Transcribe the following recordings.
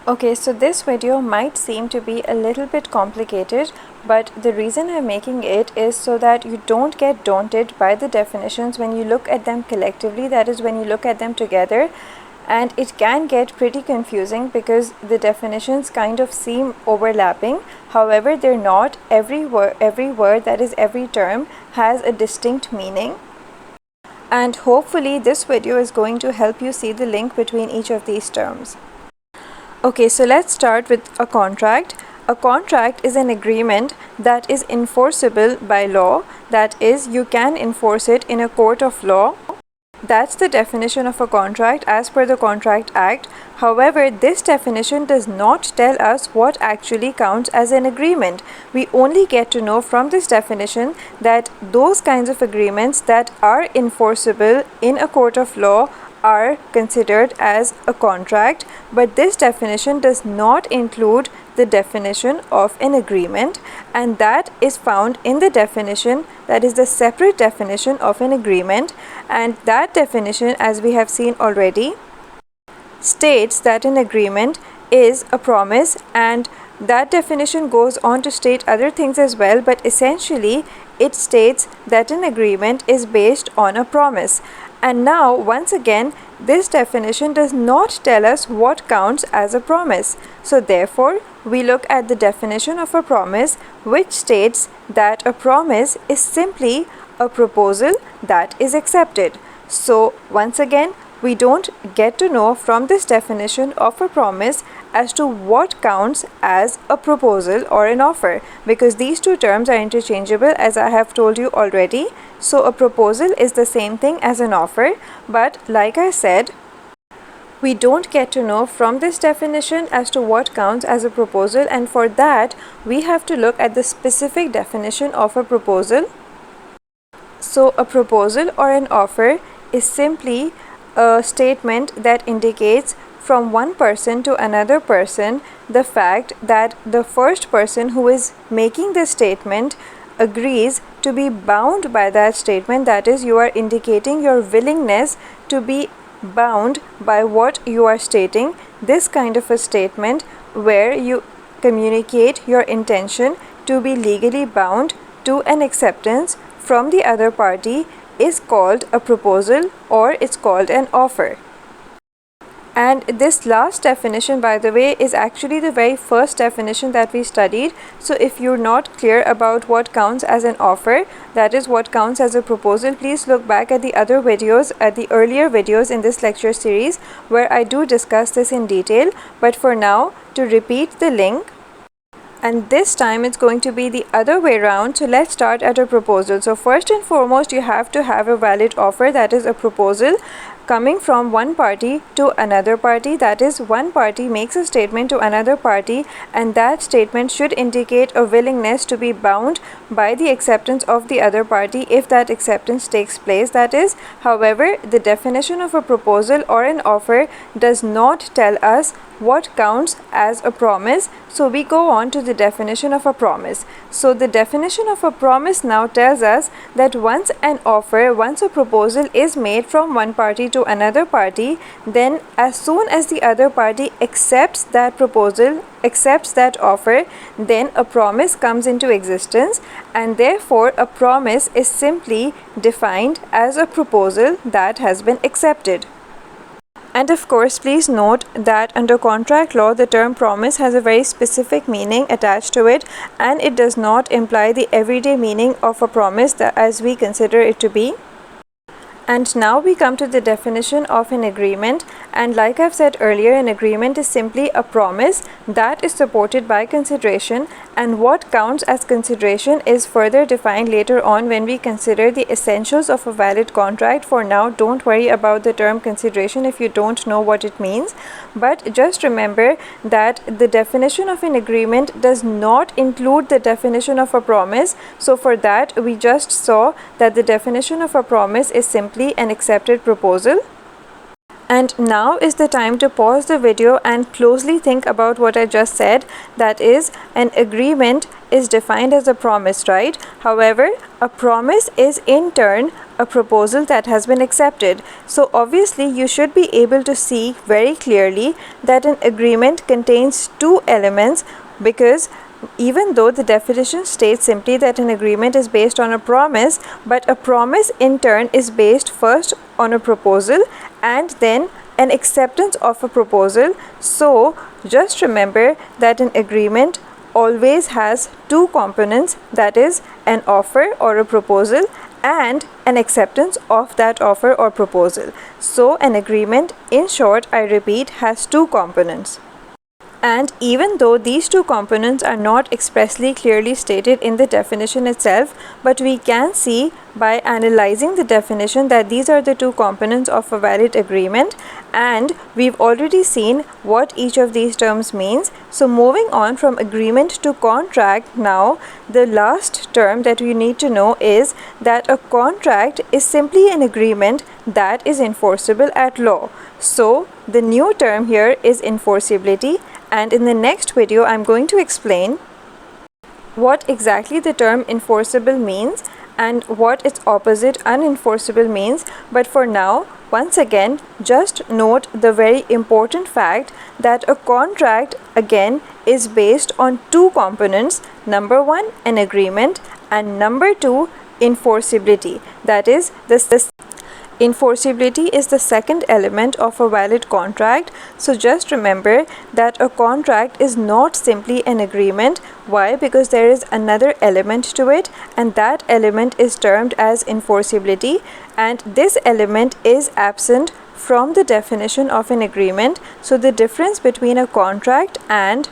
Okay, so this video might seem to be a little bit complicated, but the reason I'm making it is so that you don't get daunted by the definitions when you look at them collectively, that is, when you look at them together. And it can get pretty confusing because the definitions kind of seem overlapping. However, they're not. Every word, that is every term, has a distinct meaning. And hopefully this video is going to help you see the link between each of these terms. Okay, so let's start with a contract. A contract is an agreement that is enforceable by law. That is, you can enforce it in a court of law. That's the definition of a contract as per the Contract Act. However, this definition does not tell us what actually counts as an agreement. We only get to know from this definition that those kinds of agreements that are enforceable in a court of law are considered as a contract, but this definition does not include the definition of an agreement, and that is found in the definition, that is the separate definition of an agreement. And that definition, as we have seen already, states that an agreement is a promise, and that definition goes on to state other things as well, but essentially it states that an agreement is based on a promise. And now, once again, this definition does not tell us what counts as a promise. So therefore, we look at the definition of a promise, which states that a promise is simply a proposal that is accepted. So once again, we don't get to know from this definition of a promise as to what counts as a proposal or an offer, because these two terms are interchangeable, as I have told you already. So a proposal is the same thing as an offer, but like I said, we don't get to know from this definition as to what counts as a proposal, and for that we have to look at the specific definition of a proposal. So a proposal or an offer is simply a statement that indicates from one person to another person the fact that the first person who is making this statement agrees to be bound by that statement. That is, you are indicating your willingness to be bound by what you are stating. This kind of a statement, where you communicate your intention to be legally bound to an acceptance from the other party, is called a proposal, or it's called an offer. And this last definition, by the way, is actually the very first definition that we studied. So if you're not clear about what counts as an offer, that is what counts as a proposal, please look back at the other videos, at the earlier videos in this lecture series, where I do discuss this in detail. But for now, to repeat the link, and this time it's going to be the other way around. So let's start at a proposal. So first and foremost, you have to have a valid offer, that is a proposal coming from one party to another party. That is, one party makes a statement to another party, and that statement should indicate a willingness to be bound by the acceptance of the other party if that acceptance takes place. That is, however, the definition of a proposal or an offer does not tell us what counts as a promise. So we go on to the definition of a promise. So the definition of a promise now tells us that once an offer, once a proposal is made from one party to another party, then as soon as the other party accepts that proposal, accepts that offer, then a promise comes into existence, and therefore a promise is simply defined as a proposal that has been accepted. And of course, please note that under contract law, the term promise has a very specific meaning attached to it, and it does not imply the everyday meaning of a promise as we consider it to be. And now we come to the definition of an agreement, and like I've said earlier, an agreement is simply a promise that is supported by consideration, and what counts as consideration is further defined later on when we consider the essentials of a valid contract. For now, don't worry about the term consideration if you don't know what it means, but just remember that the definition of an agreement does not include the definition of a promise. So for that, we just saw that the definition of a promise is simply an accepted proposal. And now is the time to pause the video and closely think about what I just said. That is, an agreement is defined as a promise, right? However, a promise is in turn a proposal that has been accepted. So obviously you should be able to see very clearly that an agreement contains two elements, because even though the definition states simply that an agreement is based on a promise, but a promise in turn is based first on a proposal and then an acceptance of a proposal. So just remember that an agreement always has two components, that is an offer or a proposal and an acceptance of that offer or proposal. So an agreement, in short, I repeat, has two components. And even though these two components are not expressly clearly stated in the definition itself, but we can see by analyzing the definition that these are the two components of a valid agreement, and we've already seen what each of these terms means. So moving on from agreement to contract, now the last term that we need to know is that a contract is simply an agreement that is enforceable at law. So the new term here is enforceability, and in the next video I'm going to explain what exactly the term enforceable means and what its opposite unenforceable means. But for now, once again, just note the very important fact that a contract again is based on two components. Number one, an agreement, and number two, enforceability. That is, this enforceability is the second element of a valid contract. So just remember that a contract is not simply an agreement. Why? Because there is another element to it, and that element is termed as enforceability, and this element is absent from the definition of an agreement. So the difference between a contract and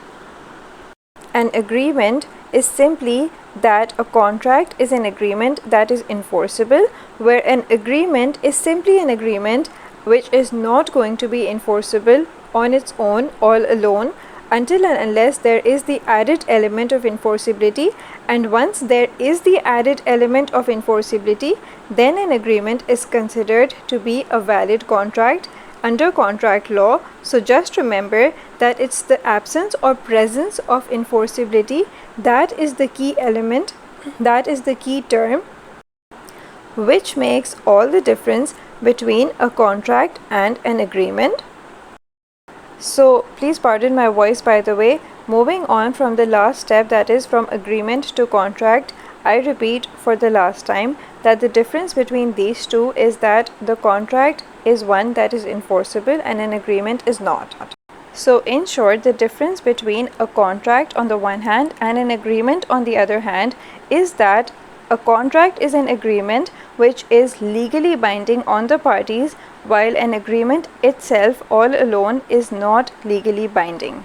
an agreement is simply that a contract is an agreement that is enforceable, where an agreement is simply an agreement which is not going to be enforceable on its own, all alone, until and unless there is the added element of enforceability. And once there is the added element of enforceability, then an agreement is considered to be a valid contract under contract law. So just remember that it's the absence or presence of enforceability that is the key element, that is the key term, which makes all the difference between a contract and an agreement. So please pardon my voice, by the way. Moving on from the last step, that is from agreement to contract, I repeat for the last time that the difference between these two is that the contract is one that is enforceable and an agreement is not. So in short, the difference between a contract on the one hand and an agreement on the other hand is that a contract is an agreement which is legally binding on the parties, while an agreement itself all alone is not legally binding.